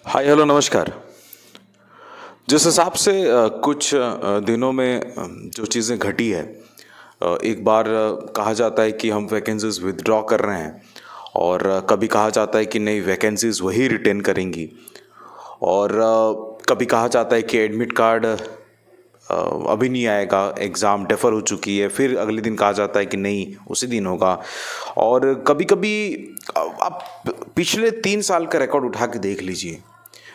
Hi hello नमस्कार। जिस हिसाब से कुछ दिनों में जो चीज़ें घटी है, एक बार कहा जाता है कि हम वैकेंसीज विदड्रॉ कर रहे हैं और कभी कहा जाता है कि नहीं वैकेंसीज वही रिटेन करेंगी और कभी कहा जाता है कि एडमिट कार्ड अभी नहीं आएगा, एग्ज़ाम डेफर हो चुकी है, फिर अगले दिन कहा जाता है कि नहीं उसी दिन होगा। और कभी कभी आप पिछले 3 साल का रिकॉर्ड उठा के देख लीजिए,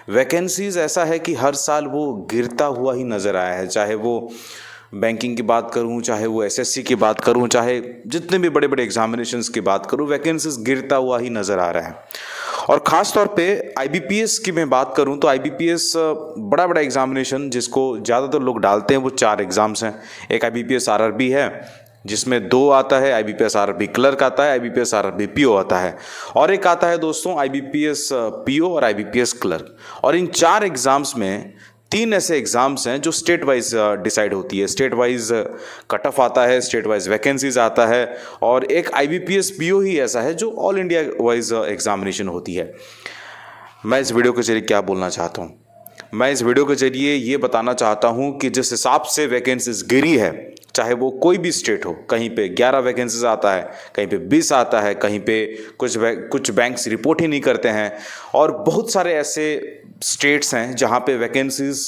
वैकेंसीज ऐसा है कि हर साल वो गिरता हुआ ही नज़र आया है। चाहे वो बैंकिंग की बात करूं, चाहे वो एसएससी की बात करूं, चाहे जितने भी बड़े बड़े एग्जामिनेशंस की बात करूं, वैकेंसीज गिरता हुआ ही नज़र आ रहा है। और ख़ास तौर पे आईबीपीएस की मैं बात करूं तो आईबीपीएस बड़ा बड़ा एग्जामिनेशन जिसको ज़्यादातर लोग डालते हैं वो 4 एग्ज़ाम्स हैं। एक आईबीपीएस आरआरबी है जिसमें 2 आता है, आईबीपीएस आरआरबी क्लर्क आता है, आईबीपीएस आरआरबी पीओ आता है, और एक आता है दोस्तों आईबीपीएस पीओ और आईबीपीएस क्लर्क। और इन 4 एग्ज़ाम्स में 3 ऐसे एग्ज़ाम्स हैं जो स्टेट वाइज डिसाइड होती है। स्टेट वाइज कट ऑफ आता है, स्टेट वाइज वैकेंसीज आता है, और एक आईबीपीएस पीओ ही ऐसा है जो ऑल इंडिया वाइज एग्जामिनेशन होती है। मैं इस वीडियो के जरिए क्या बोलना चाहता हूँ, मैं इस वीडियो के जरिए ये बताना चाहता हूँ कि जिस हिसाब से वैकेंसीज गिरी है, चाहे वो कोई भी स्टेट हो, कहीं पे 11 वैकेंसीज आता है, कहीं पे 20 आता है, कहीं पे कुछ बैंक्स रिपोर्ट ही नहीं करते हैं, और बहुत सारे ऐसे स्टेट्स हैं जहाँ पे वैकेंसीज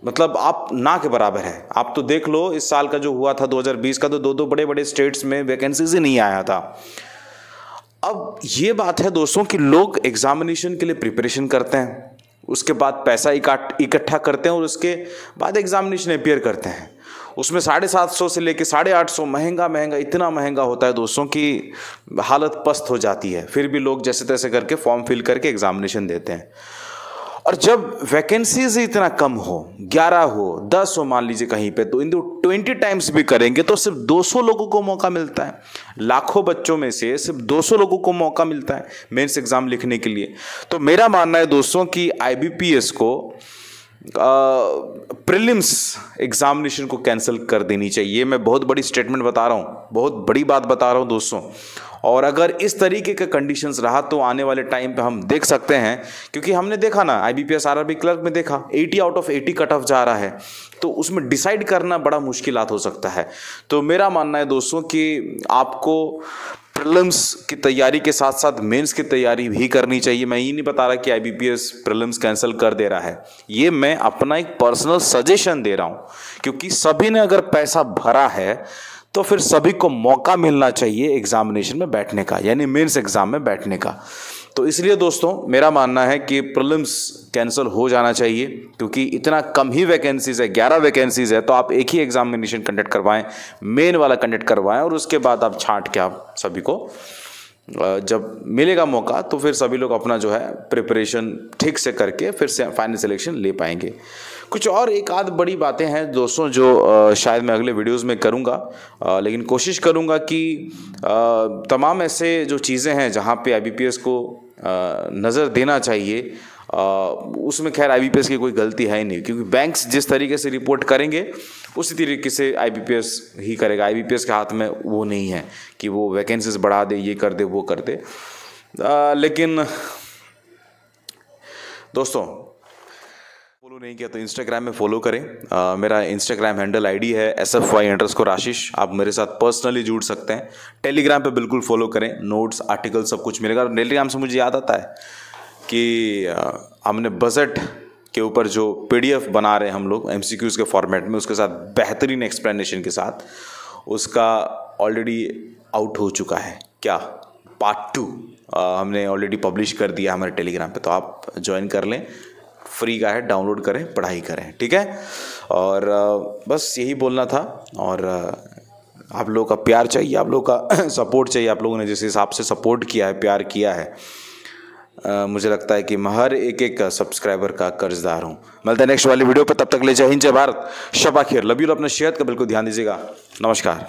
मतलब आप ना के बराबर है। आप तो देख लो इस साल का जो हुआ था 2020 का, तो 2 बड़े बड़े स्टेट्स में वैकेंसीज ही नहीं आया था। अब ये बात है दोस्तों कि लोग एग्जामिनेशन के लिए प्रिपरेशन करते हैं, उसके बाद पैसा इकट्ठा करते हैं और उसके बाद एग्जामिनेशन अपीयर करते हैं। उसमें 750 से लेके 850 महंगा इतना महंगा होता है दोस्तों कि हालत पस्त हो जाती है। फिर भी लोग जैसे तैसे करके फॉर्म फिल करके एग्जामिनेशन देते हैं। और जब वैकेंसीज इतना कम हो, 11 हो, 10 हो मान लीजिए कहीं पे, तो इन 20 टाइम्स भी करेंगे तो सिर्फ 200 लोगों को मौका मिलता है। लाखों बच्चों में से सिर्फ 200 लोगों को मौका मिलता है मेंस एग्जाम लिखने के लिए। तो मेरा मानना है दोस्तों कि आईबीपीएस को प्रीलिम्स एग्जामिनेशन को कैंसिल कर देनी चाहिए। मैं बहुत बड़ी स्टेटमेंट बता रहा हूँ, बहुत बड़ी बात बता रहा हूँ दोस्तों। और अगर इस तरीके के कंडीशंस रहा तो आने वाले टाइम पे हम देख सकते हैं, क्योंकि हमने देखा ना आईबीपीएस आरआरबी क्लर्क में देखा 80 आउट ऑफ 80 कट ऑफ जा रहा है, तो उसमें डिसाइड करना बड़ा मुश्किलात हो सकता है। तो मेरा मानना है दोस्तों कि आपको प्रीलिम्स की तैयारी के साथ साथ मेंस की तैयारी भी करनी चाहिए। मैं ये नहीं बता रहा कि आईबीपीएस प्रीलिम्स कैंसिल कर दे रहा है, ये मैं अपना एक पर्सनल सजेशन दे रहा हूँ, क्योंकि सभी ने अगर पैसा भरा है तो फिर सभी को मौका मिलना चाहिए एग्जामिनेशन में बैठने का, यानी मेंस एग्जाम में बैठने का। तो इसलिए दोस्तों मेरा मानना है कि प्रीलिम्स कैंसिल हो जाना चाहिए, क्योंकि इतना कम ही वैकेंसीज है, 11 वैकेंसीज है, तो आप एक ही एग्जामिनेशन कंडक्ट करवाएं, मेन वाला कंडक्ट करवाएं, और उसके बाद आप छांट के आप सभी को जब मिलेगा मौका तो फिर सभी लोग अपना जो है प्रिपरेशन ठीक से करके फिर से फाइनल सिलेक्शन ले पाएंगे। कुछ और एक आध बड़ी बातें हैं दोस्तों जो शायद मैं अगले वीडियोस में करूंगा, लेकिन कोशिश करूंगा कि तमाम ऐसे जो चीज़ें हैं जहां पे आईबीपीएस को नज़र देना चाहिए, उसमें खैर आईबीपीएस की कोई गलती है ही नहीं, क्योंकि बैंक्स जिस तरीके से रिपोर्ट करेंगे उसी तरीके से आईबीपीएस ही करेगा। आईबीपीएस के हाथ में वो नहीं है कि वो वैकेंसीज बढ़ा दे, ये कर दे, वो कर दे। लेकिन दोस्तों फॉलो नहीं किया तो इंस्टाग्राम में फॉलो करें। मेरा इंस्टाग्राम हैंडल आईडी है SFY_आशीष। आप मेरे साथ पर्सनली जुड़ सकते हैं। टेलीग्राम पे बिल्कुल फॉलो करें, नोट्स आर्टिकल सब कुछ मिलेगा। टेलीग्राम से मुझे याद आता है कि हमने बजट के ऊपर जो पीडीएफ बना रहे हैं हम लोग एमसीक्यूज के फॉर्मेट में, उसके साथ बेहतरीन एक्सप्लेनेशन के साथ, उसका ऑलरेडी आउट हो चुका है। क्या पार्ट 2 हमने ऑलरेडी पब्लिश कर दिया हमारे टेलीग्राम पे, तो आप ज्वाइन कर लें, फ्री का है, डाउनलोड करें, पढ़ाई करें, ठीक है। और बस यही बोलना था। और आप लोगों का प्यार चाहिए, आप लोगों का सपोर्ट चाहिए। आप लोगों ने जिस हिसाब से सपोर्ट किया है, प्यार किया है, मुझे लगता है कि मैं हर एक सब्सक्राइबर का कर्जदार हूँ। मिलते हैं नेक्स्ट वाली वीडियो पर, तब तक ले जय हिंद, जय भारत, शबा खैर, लव यू। अपना सेहत का बिल्कुल ध्यान दीजिएगा। नमस्कार।